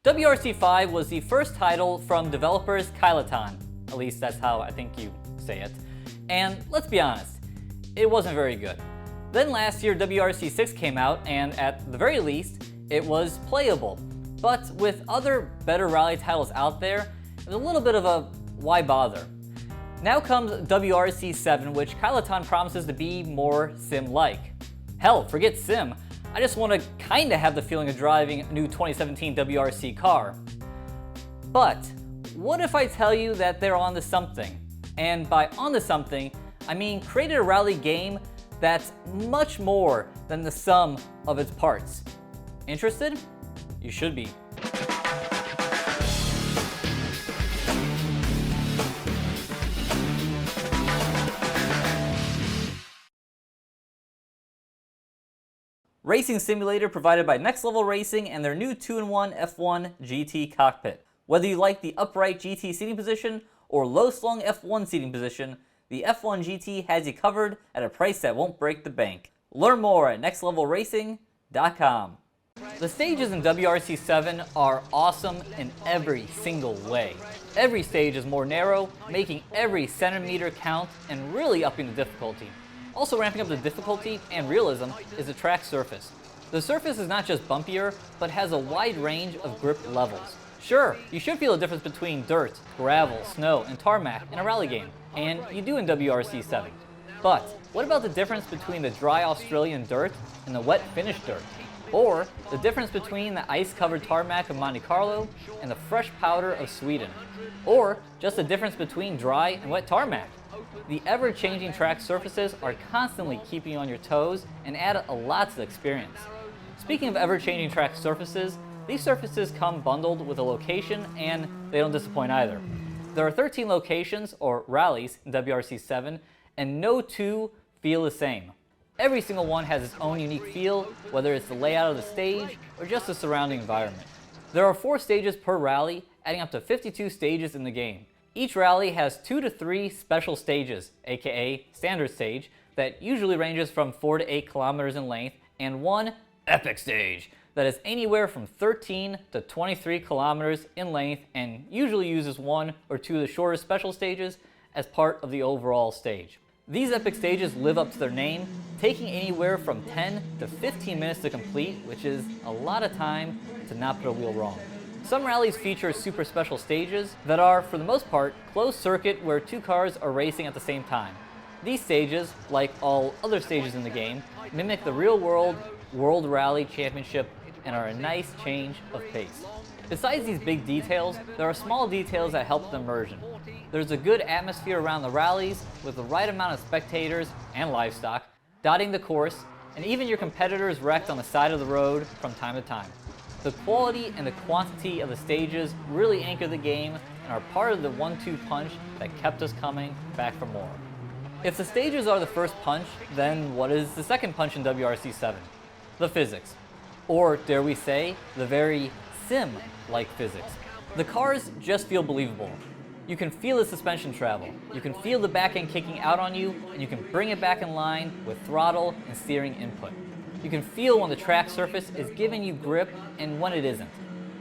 WRC 5 was the first title from developers Kyloton, at least that's how I think you say it, and let's be honest, it wasn't very good. Then last year WRC 6 came out, and at the very least, it was playable. But with other better rally titles out there, there's a little bit of a why bother. Now comes WRC 7, which Kyloton promises to be more sim-like. Hell, forget sim, I just want to kinda have the feeling of driving a new 2017 WRC car. But what if I tell you that they're onto something? And by onto something, I mean created a rally game that's much more than the sum of its parts. Interested? You should be. Racing simulator provided by Next Level Racing and their new 2-in-1 F1 GT cockpit. Whether you like the upright GT seating position or low-slung F1 seating position, the F1 GT has you covered at a price that won't break the bank. Learn more at nextlevelracing.com. The stages in WRC 7 are awesome in every single way. Every stage is more narrow, making every centimeter count and really upping the difficulty. Also ramping up the difficulty and realism is the track surface. The surface is not just bumpier, but has a wide range of grip levels. Sure, you should feel the difference between dirt, gravel, snow, and tarmac in a rally game, and you do in WRC 7. But what about the difference between the dry Australian dirt and the wet Finnish dirt? Or the difference between the ice-covered tarmac of Monte Carlo and the fresh powder of Sweden? Or just the difference between dry and wet tarmac? The ever-changing track surfaces are constantly keeping you on your toes and add a lot to the experience. Speaking of ever-changing track surfaces, these surfaces come bundled with a location and they don't disappoint either. There are 13 locations, or rallies, in WRC 7, and no two feel the same. Every single one has its own unique feel, whether it's the layout of the stage or just the surrounding environment. There are 4 stages per rally, adding up to 52 stages in the game. Each rally has 2 to 3 special stages, aka standard stage, that usually ranges from 4 to 8 kilometers in length, and one epic stage that is anywhere from 13 to 23 kilometers in length and usually uses 1 or 2 of the shorter special stages as part of the overall stage. These epic stages live up to their name, taking anywhere from 10 to 15 minutes to complete, which is a lot of time to not put a wheel wrong. Some rallies feature super special stages that are, for the most part, closed circuit where 2 cars are racing at the same time. These stages, like all other stages in the game, mimic the real-world World Rally Championship and are a nice change of pace. Besides these big details, there are small details that help the immersion. There's a good atmosphere around the rallies with the right amount of spectators and livestock dotting the course, and even your competitors wrecked on the side of the road from time to time. The quality and the quantity of the stages really anchor the game and are part of the 1-2 punch that kept us coming back for more. If the stages are the first punch, then what is the second punch in WRC 7? The physics. Or, dare we say, the very sim-like physics. The cars just feel believable. You can feel the suspension travel, you can feel the back end kicking out on you, and you can bring it back in line with throttle and steering input. You can feel when the track surface is giving you grip and when it isn't.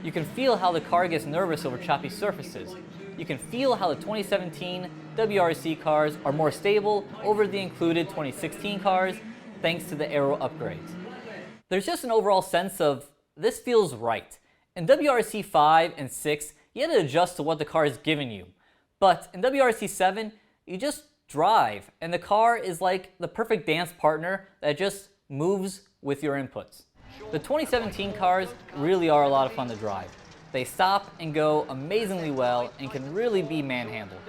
You can feel how the car gets nervous over choppy surfaces. You can feel how the 2017 WRC cars are more stable over the included 2016 cars thanks to the aero upgrades. There's just an overall sense of, this feels right. In WRC 5 and 6, you had to adjust to what the car is giving you. But in WRC 7, you just drive, and the car is like the perfect dance partner that just moves with your inputs. The 2017 cars really are a lot of fun to drive. They stop and go amazingly well and can really be manhandled.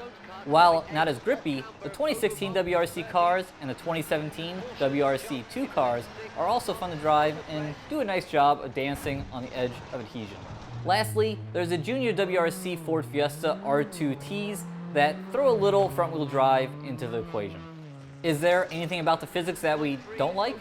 While not as grippy, the 2016 WRC cars and the 2017 WRC 2 cars are also fun to drive and do a nice job of dancing on the edge of adhesion. Lastly, there's a junior WRC Ford Fiesta R2Ts that throw a little front-wheel drive into the equation. Is there anything about the physics that we don't like?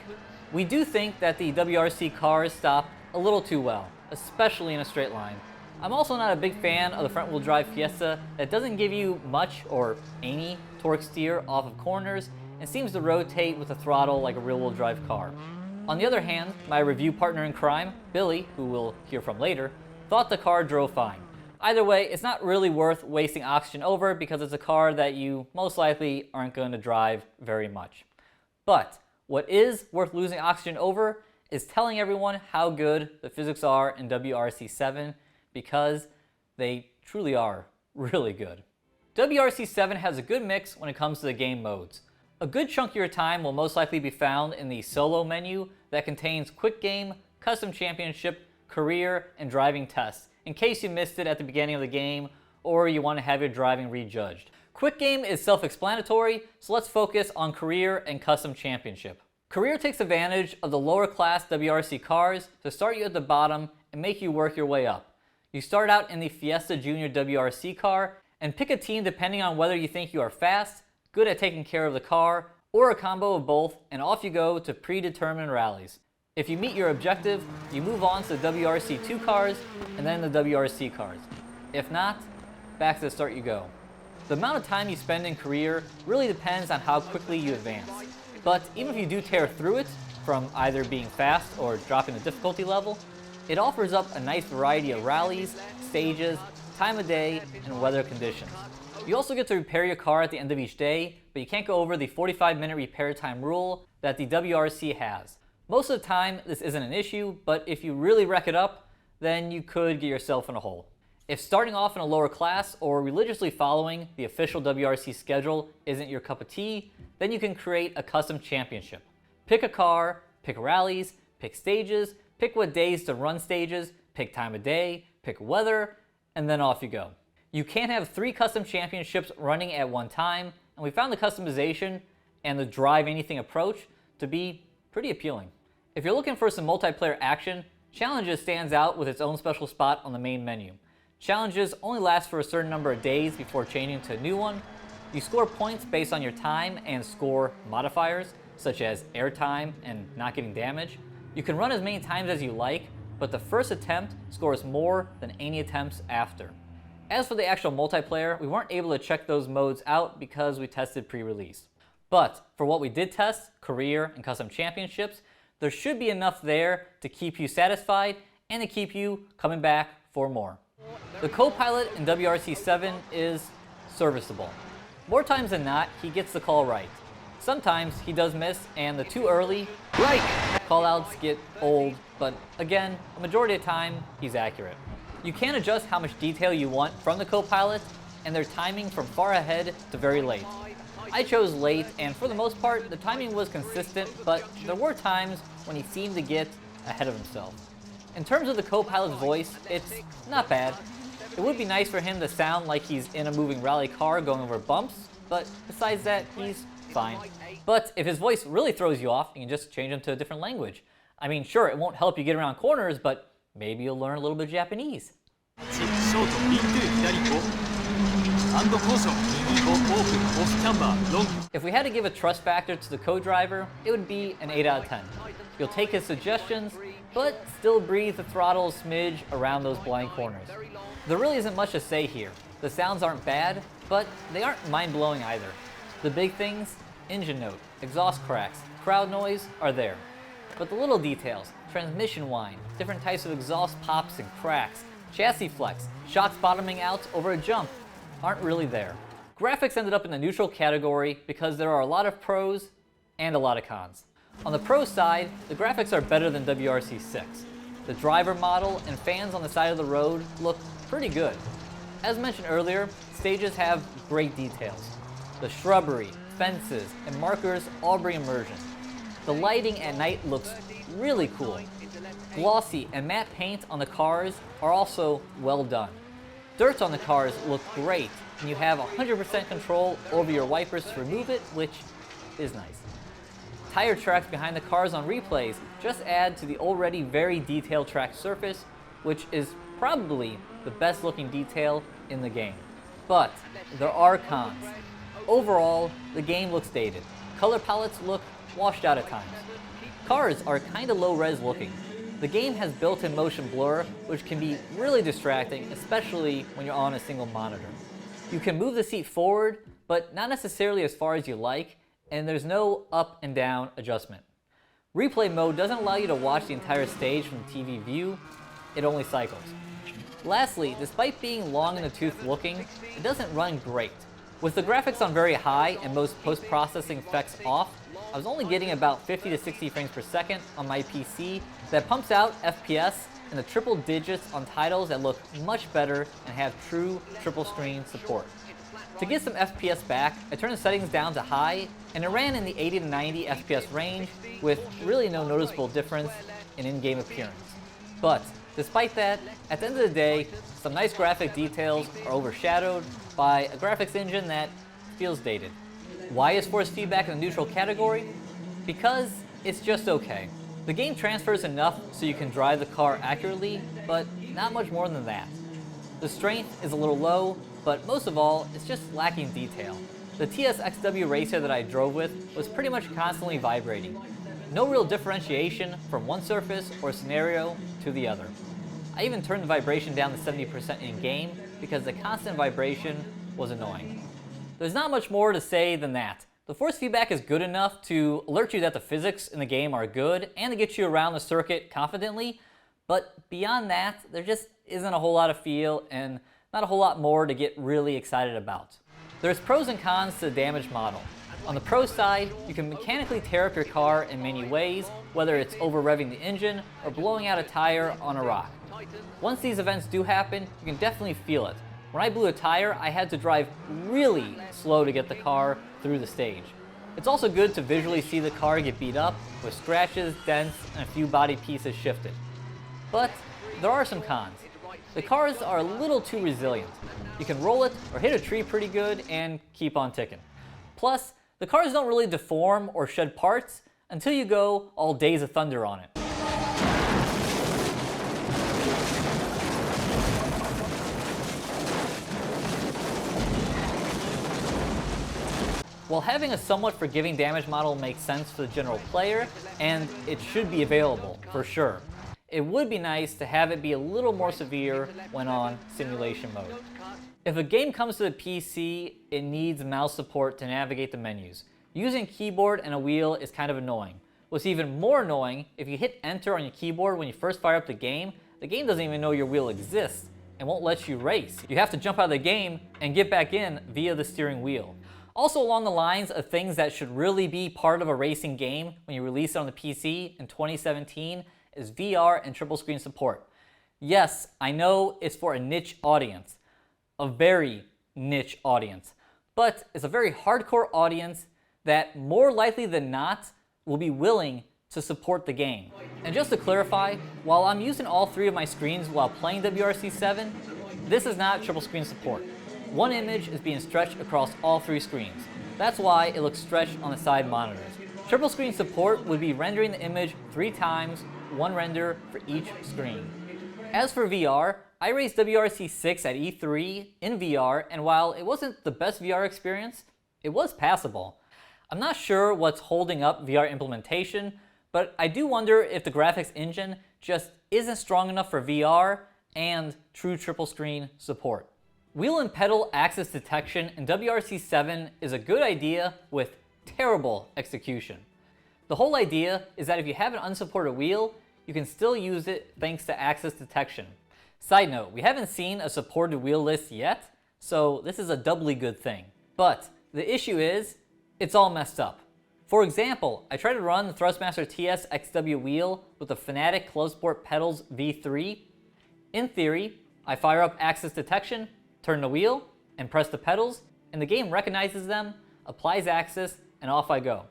We do think that the WRC cars stop a little too well, especially in a straight line. I'm also not a big fan of the front-wheel drive Fiesta that doesn't give you much or any torque steer off of corners and seems to rotate with the throttle like a rear-wheel drive car. On the other hand, my review partner in crime, Billy, who we'll hear from later, thought the car drove fine. Either way, it's not really worth wasting oxygen over because it's a car that you most likely aren't going to drive very much. But what is worth losing oxygen over is telling everyone how good the physics are in WRC 7 because they truly are really good. WRC 7 has a good mix when it comes to the game modes. A good chunk of your time will most likely be found in the solo menu that contains quick game, custom championship, career, and driving tests, in case you missed it at the beginning of the game or you want to have your driving rejudged. Quick game is self-explanatory, so let's focus on career and custom championship. Career takes advantage of the lower class WRC cars to start you at the bottom and make you work your way up. You start out in the Fiesta Junior WRC car and pick a team depending on whether you think you are fast, good at taking care of the car, or a combo of both, and off you go to predetermined rallies. If you meet your objective, you move on to the WRC 2 cars and then the WRC cars. If not, back to the start you go. The amount of time you spend in career really depends on how quickly you advance. But even if you do tear through it, from either being fast or dropping the difficulty level, it offers up a nice variety of rallies, stages, time of day, and weather conditions. You also get to repair your car at the end of each day, but you can't go over the 45-minute repair time rule that the WRC has. Most of the time, this isn't an issue, but if you really wreck it up, then you could get yourself in a hole. If starting off in a lower class or religiously following the official WRC schedule isn't your cup of tea, then you can create a custom championship. Pick a car, pick rallies, pick stages, pick what days to run stages, pick time of day, pick weather, and then off you go. You can't have 3 custom championships running at one time, and we found the customization and the drive anything approach to be pretty appealing. If you're looking for some multiplayer action, Challenges stands out with its own special spot on the main menu. Challenges only last for a certain number of days before changing to a new one. You score points based on your time and score modifiers, such as airtime and not getting damage. You can run as many times as you like, but the first attempt scores more than any attempts after. As for the actual multiplayer, we weren't able to check those modes out because we tested pre-release. But for what we did test, career and custom championships, there should be enough there to keep you satisfied and to keep you coming back for more. The co-pilot in WRC 7 is serviceable. More times than not, he gets the call right. Sometimes he does miss, and the too early right callouts get old, but again, a majority of the time, he's accurate. You can adjust how much detail you want from the co-pilot, and their timing from far ahead to very late. I chose late, and for the most part, the timing was consistent, but there were times when he seemed to get ahead of himself. In terms of the co-pilot's voice, it's not bad. It would be nice for him to sound like he's in a moving rally car going over bumps, but besides that, he's fine. But if his voice really throws you off, you can just change him to a different language. I mean, sure, it won't help you get around corners, but maybe you'll learn a little bit of Japanese. If we had to give a trust factor to the co-driver, it would be an 8 out of 10. You'll take his suggestions, but still breathe the throttle a smidge around those blind corners. There really isn't much to say here. The sounds aren't bad, but they aren't mind-blowing either. The big things, engine note, exhaust cracks, crowd noise, are there. But the little details, transmission whine, different types of exhaust pops and cracks, chassis flex, shocks bottoming out over a jump, aren't really there. Graphics ended up in the neutral category because there are a lot of pros and a lot of cons. On the pro side, the graphics are better than WRC 6. The driver model and fans on the side of the road look pretty good. As mentioned earlier, stages have great details. The shrubbery, fences, and markers all bring immersion. The lighting at night looks really cool. Glossy and matte paint on the cars are also well done. Dirt on the cars look great, and you have 100% control over your wipers to remove it, which is nice. Tire tracks behind the cars on replays just add to the already very detailed track surface, which is probably the best looking detail in the game. But there are cons. Overall, the game looks dated. Color palettes look washed out at times. Cars are kinda low res looking. The game has built-in motion blur, which can be really distracting, especially when you're on a single monitor. You can move the seat forward, but not necessarily as far as you like, and there's no up and down adjustment. Replay mode doesn't allow you to watch the entire stage from the TV view, it only cycles. Lastly, despite being long in the tooth looking, it doesn't run great. With the graphics on very high and most post-processing effects off, I was only getting about 50 to 60 frames per second on my PC that pumps out FPS in the triple digits on titles that look much better and have true triple screen support. To get some FPS back, I turned the settings down to high, and it ran in the 80 to 90 FPS range with really no noticeable difference in in-game appearance. But despite that, at the end of the day, some nice graphic details are overshadowed by a graphics engine that feels dated. Why is force feedback in the neutral category? Because it's just okay. The game transfers enough so you can drive the car accurately, but not much more than that. The strength is a little low, but most of all, it's just lacking detail. The TSXW racer that I drove with was pretty much constantly vibrating. No real differentiation from one surface or scenario to the other. I even turned the vibration down to 70% in-game because the constant vibration was annoying. There's not much more to say than that. The force feedback is good enough to alert you that the physics in the game are good and to get you around the circuit confidently, but beyond that, there just isn't a whole lot of feel and not a whole lot more to get really excited about. There's pros and cons to the damage model. On the pro side, you can mechanically tear up your car in many ways, whether it's over-revving the engine or blowing out a tire on a rock. Once these events do happen, you can definitely feel it. When I blew a tire, I had to drive really slow to get the car through the stage. It's also good to visually see the car get beat up with scratches, dents, and a few body pieces shifted. But there are some cons. The cars are a little too resilient. You can roll it or hit a tree pretty good and keep on ticking. Plus, the cars don't really deform or shed parts until you go all Days of Thunder on it. While having a somewhat forgiving damage model makes sense for the general player, and it should be available, for sure, it would be nice to have it be a little more severe when on simulation mode. If a game comes to the PC, it needs mouse support to navigate the menus. Using keyboard and a wheel is kind of annoying. What's even more annoying, if you hit enter on your keyboard when you first fire up the game doesn't even know your wheel exists and won't let you race. You have to jump out of the game and get back in via the steering wheel. Also along the lines of things that should really be part of a racing game when you release it on the PC in 2017 is VR and triple screen support. Yes, I know it's for a niche audience, a very niche audience, but it's a very hardcore audience that more likely than not will be willing to support the game. And just to clarify, while I'm using all three of my screens while playing WRC 7, this is not triple screen support. One image is being stretched across all three screens. That's why it looks stretched on the side monitors. Triple screen support would be rendering the image 3 times, one render for each screen. As for VR, I raced WRC 6 at E3 in VR, and while it wasn't the best VR experience, it was passable. I'm not sure what's holding up VR implementation, but I do wonder if the graphics engine just isn't strong enough for VR and true triple screen support. Wheel and pedal axis detection in WRC 7 is a good idea with terrible execution. The whole idea is that if you have an unsupported wheel, you can still use it thanks to axis detection. Side note, we haven't seen a supported wheel list yet, so this is a doubly good thing. But the issue is, it's all messed up. For example, I tried to run the Thrustmaster TS XW wheel with the Fanatec Closeport Pedals V3. In theory, I fire up axis detection, turn the wheel, and press the pedals, and the game recognizes them, applies axis, and off I go.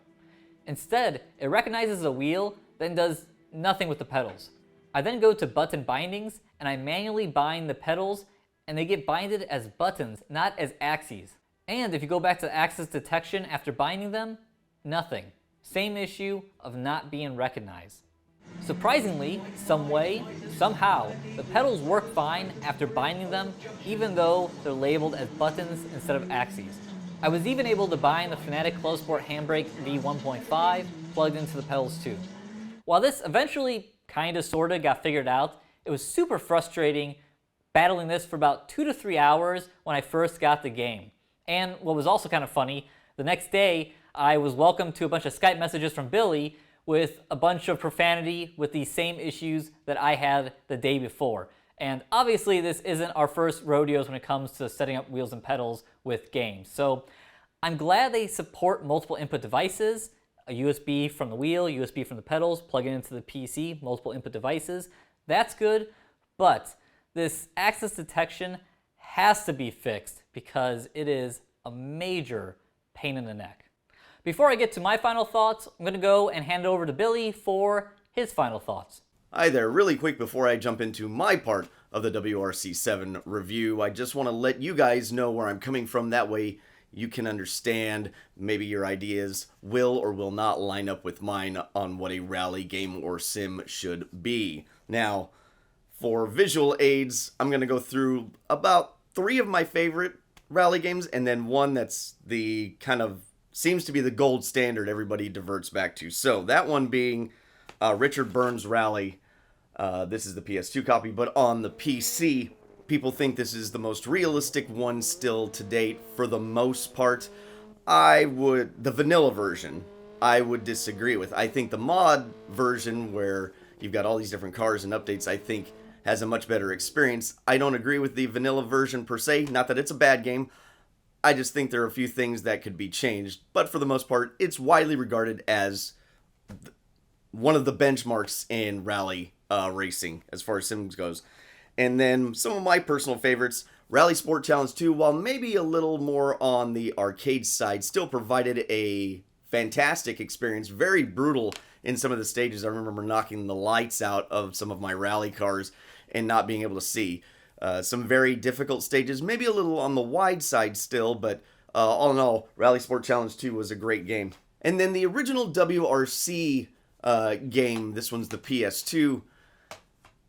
Instead, it recognizes the wheel, then does nothing with the pedals. I then go to button bindings, and I manually bind the pedals, and they get binded as buttons, not as axes. And if you go back to axis detection after binding them, nothing. Same issue of not being recognized. Surprisingly, some way, somehow, the pedals work fine after binding them, even though they're labeled as buttons instead of axes. I was even able to bind the Fanatec Closeport Handbrake V1.5 plugged into the pedals too. While this eventually kinda sorta got figured out, it was super frustrating battling this for about 2 to 3 hours when I first got the game. And what was also kind of funny, the next day I was welcomed to a bunch of Skype messages from Billy with a bunch of profanity with these same issues that I had the day before. And obviously this isn't our first rodeos when it comes to setting up wheels and pedals with games. So I'm glad they support multiple input devices, a USB from the wheel, USB from the pedals, plug it into the PC, multiple input devices. That's good, but this axis detection has to be fixed because it is a major pain in the neck. Before I get to my final thoughts, I'm going to go and hand it over to Billy for his final thoughts. Hi there, really quick before I jump into my part of the WRC 7 review, I just want to let you guys know where I'm coming from. That way you can understand maybe your ideas will or will not line up with mine on what a rally game or sim should be. Now, for visual aids, I'm going to go through about 3 of my favorite rally games and then one that's the kind of seems to be the gold standard everybody diverts back to. So that one being Richard Burns Rally. This is the PS2 copy, but on the PC, people think this is the most realistic one still to date. For the most part, the vanilla version, I would disagree with. I think the mod version, where you've got all these different cars and updates, I think has a much better experience. I don't agree with the vanilla version per se, not that it's a bad game. I just think there are a few things that could be changed, but for the most part, it's widely regarded as one of the benchmarks in rally racing as far as sims goes. And then some of my personal favorites, Rally Sport Challenge 2, while maybe a little more on the arcade side, still provided a fantastic experience, very brutal in some of the stages. I remember knocking the lights out of some of my rally cars and not being able to see. Some very difficult stages, maybe a little on the wide side still, but all in all, Rally Sport Challenge 2 was a great game. And then the original WRC game, this one's the PS2,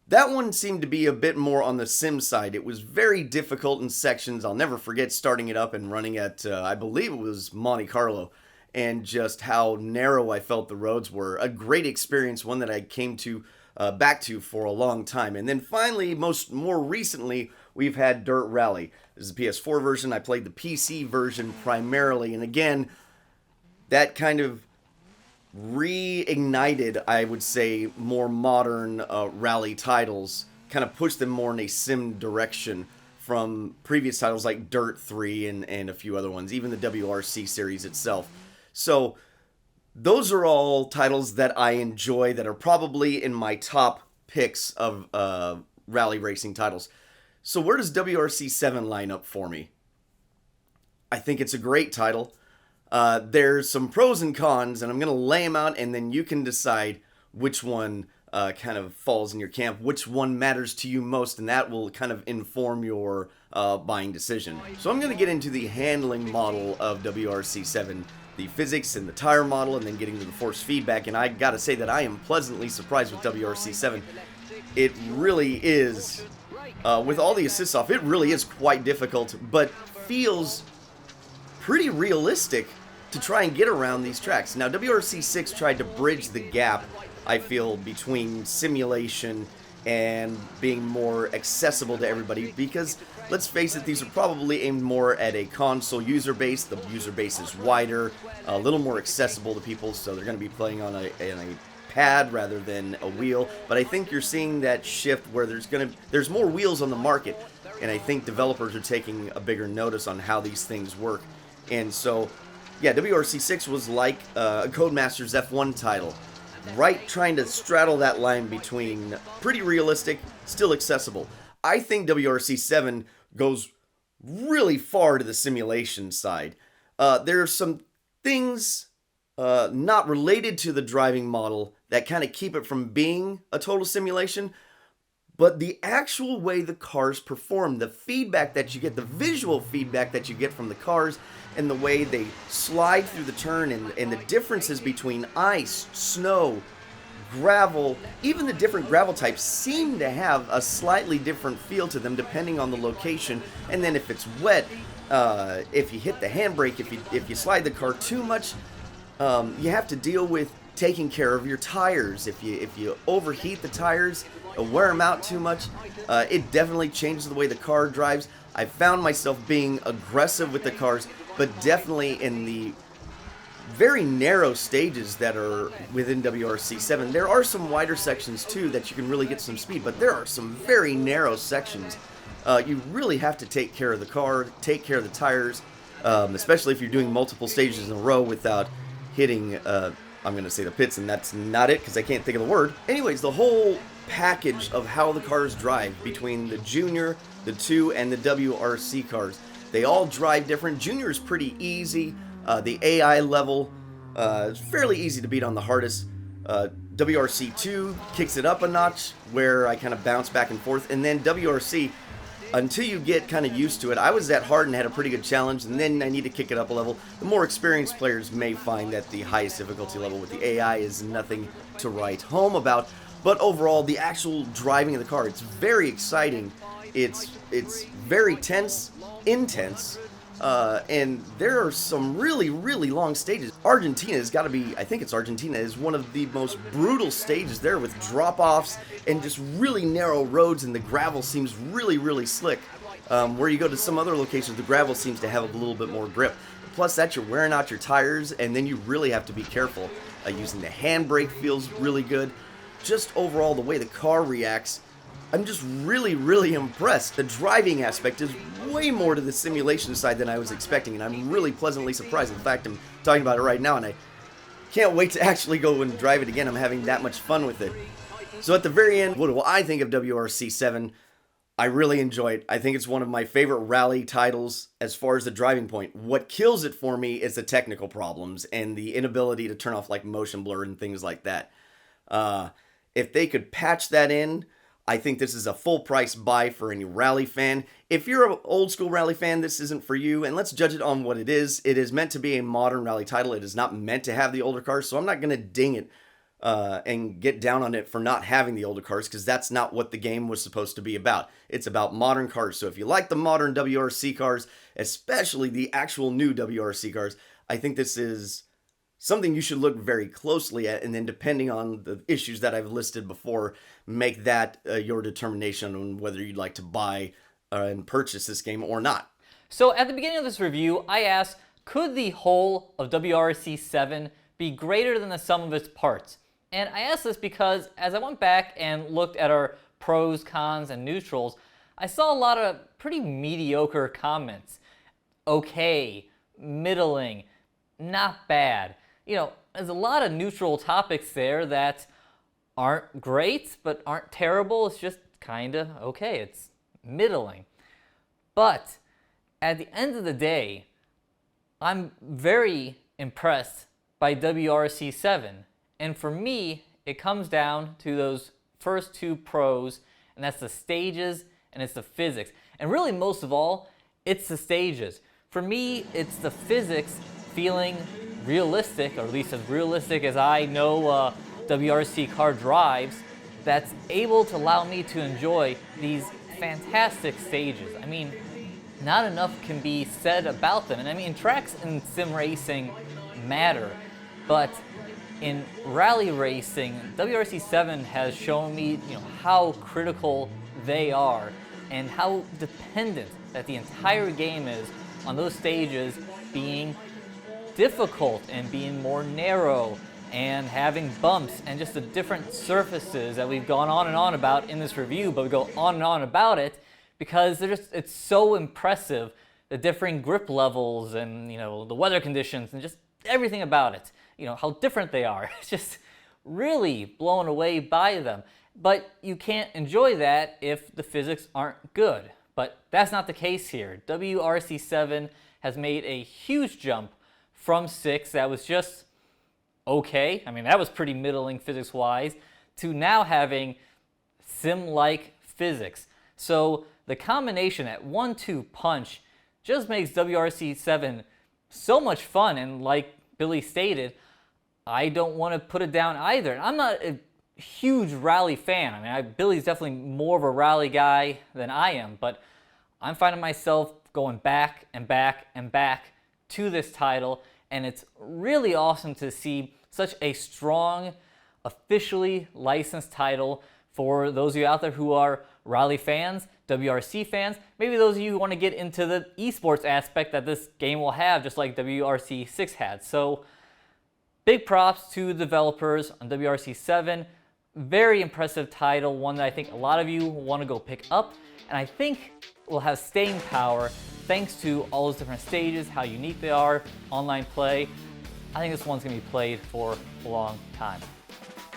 that one seemed to be a bit more on the sim side. It was very difficult in sections. I'll never forget starting it up and running at, I believe it was Monte Carlo, and just how narrow I felt the roads were. A great experience, one that I came to back to for a long time. And then finally, more recently, we've had Dirt Rally. This is the PS4 version. I played the PC version primarily, and again, that kind of reignited, I would say, more modern rally titles, kind of pushed them more in a sim direction from previous titles like Dirt 3 and a few other ones, even the WRC series itself. So those are all titles that I enjoy that are probably in my top picks of rally racing titles. So where does WRC 7 line up for me? I think it's a great title. There's some pros and cons, and I'm going to lay them out, and then you can decide which one kind of falls in your camp, which one matters to you most, and that will kind of inform your buying decision. So I'm going to get into the handling model of WRC 7, the physics and the tire model, and then getting to the force feedback, and I got to say that I am pleasantly surprised with WRC 7. It really is, with all the assists off, it really is quite difficult, but feels pretty realistic to try and get around these tracks. Now, WRC 6 tried to bridge the gap, I feel, between simulation and being more accessible to everybody, because, let's face it, these are probably aimed more at a console user base. The user base is wider, a little more accessible to people, so they're going to be playing on a pad rather than a wheel. But I think you're seeing that shift where there's more wheels on the market, and I think developers are taking a bigger notice on how these things work. And so, yeah, WRC 6 was like a Codemasters F1 title, right, trying to straddle that line between pretty realistic, still accessible. I think WRC 7 goes really far to the simulation side. There are some things not related to the driving model that kind of keep it from being a total simulation, but the actual way the cars perform, the feedback that you get, the visual feedback that you get from the cars, and the way they slide through the turn, and the differences between ice, snow, gravel, even the different gravel types seem to have a slightly different feel to them depending on the location. And then if it's wet, if you hit the handbrake, if you slide the car too much, you have to deal with taking care of your tires. If you overheat the tires, wear them out too much, it definitely changes the way the car drives. I found myself being aggressive with the cars, but definitely in the very narrow stages that are within WRC 7. There are some wider sections too that you can really get some speed, but there are some very narrow sections. You really have to take care of the car, take care of the tires, especially if you're doing multiple stages in a row without hitting, I'm going to say the pits, and that's not it because I can't think of the word. Anyways, the whole package of how the cars drive between the Junior, the 2, and the WRC cars, they all drive different. Junior is pretty easy. The AI level is fairly easy to beat on the hardest. WRC 2 kicks it up a notch where I kind of bounce back and forth. And then WRC, until you get kind of used to it, I was at hard and had a pretty good challenge, and then I need to kick it up a level. The more experienced players may find that the highest difficulty level with the AI is nothing to write home about. But overall, the actual driving of the car, it's very exciting. It's very tense, intense. And there are some really, really long stages. Argentina has got to be, I think it's Argentina, is one of the most brutal stages there with drop-offs and just really narrow roads, and the gravel seems really, really slick. Where you go to some other locations, the gravel seems to have a little bit more grip. Plus that, you're wearing out your tires, and then you really have to be careful. Using the handbrake feels really good. Just overall, the way the car reacts, I'm just really, really impressed. The driving aspect is way more to the simulation side than I was expecting, and I'm really pleasantly surprised. In fact, I'm talking about it right now, and I can't wait to actually go and drive it again. I'm having that much fun with it. So at the very end, what do I think of WRC 7? I really enjoy it. I think it's one of my favorite rally titles as far as the driving point. What kills it for me is the technical problems and the inability to turn off like motion blur and things like that. If they could patch that in, I think this is a full price buy for any rally fan. If you're an old school rally fan, this isn't for you, and let's judge it on what it is. It is meant to be a modern rally title. It is not meant to have the older cars, so I'm not going to ding it and get down on it for not having the older cars, because that's not what the game was supposed to be about. It's about modern cars. So if you like the modern WRC cars, especially the actual new WRC cars, I think this is something you should look very closely at, and then depending on the issues that I've listed before, make that your determination on whether you'd like to buy and purchase this game or not. So at the beginning of this review, I asked, could the whole of WRC 7 be greater than the sum of its parts? And I asked this because as I went back and looked at our pros, cons, and neutrals, I saw a lot of pretty mediocre comments. Okay, middling, not bad. You know, there's a lot of neutral topics there that aren't great, but aren't terrible. It's just kind of okay. It's middling. But at the end of the day, I'm very impressed by WRC 7. And for me, it comes down to those first two pros, and that's the stages and it's the physics. And really, most of all, it's the stages. For me, it's the physics feeling realistic, or at least as realistic as I know WRC car drives, that's able to allow me to enjoy these fantastic stages. I mean, not enough can be said about them. And I mean, tracks in sim racing matter, but in rally racing, WRC 7 has shown me, how critical they are and how dependent that the entire game is on those stages being difficult and being more narrow and having bumps and just the different surfaces that we've gone on and on about in this review, but we go on and on about it because it's so impressive, the differing grip levels and the weather conditions and just everything about it, how different they are. It's just really blown away by them. But you can't enjoy that if the physics aren't good. But that's not the case here. WRC 7 has made a huge jump from 6 that was just okay, I mean that was pretty middling physics-wise, to now having sim-like physics. So the combination, that 1-2 punch, just makes WRC 7 so much fun, and like Billy stated, I don't want to put it down either. And I'm not a huge rally fan. I mean, Billy's definitely more of a rally guy than I am, but I'm finding myself going back and back and back to this title, and it's really awesome to see such a strong, officially licensed title for those of you out there who are rally fans, WRC fans, maybe those of you who want to get into the esports aspect that this game will have, just like WRC 6 had. So Big props to the developers on WRC 7. Very impressive title, one that I think a lot of you want to go pick up, and I think will have staying power thanks to all those different stages, how unique they are, online play. I think this one's going to be played for a long time.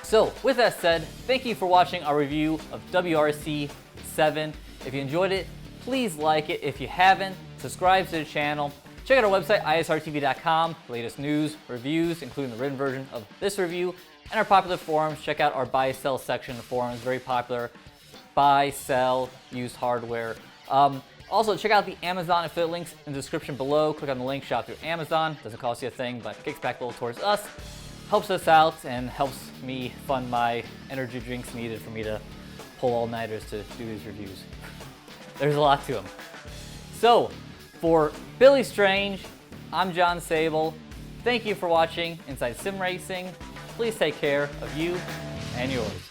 So with that said, thank you for watching our review of WRC 7. If you enjoyed it, please like it. If you haven't, subscribe to the channel. Check out our website, isrtv.com, latest news, reviews, including the written version of this review, and our popular forums. Check out our buy, sell section of the forums, very popular. Buy, sell, used hardware. Also, check out the Amazon affiliate links in the description below. Click on the link, shop through Amazon. Doesn't cost you a thing, but kicks back a little towards us. Helps us out and helps me fund my energy drinks needed for me to pull all-nighters to do these reviews. There's a lot to them. So, for Billy Strange, I'm John Sable. Thank you for watching Inside Sim Racing. Please take care of you and yours.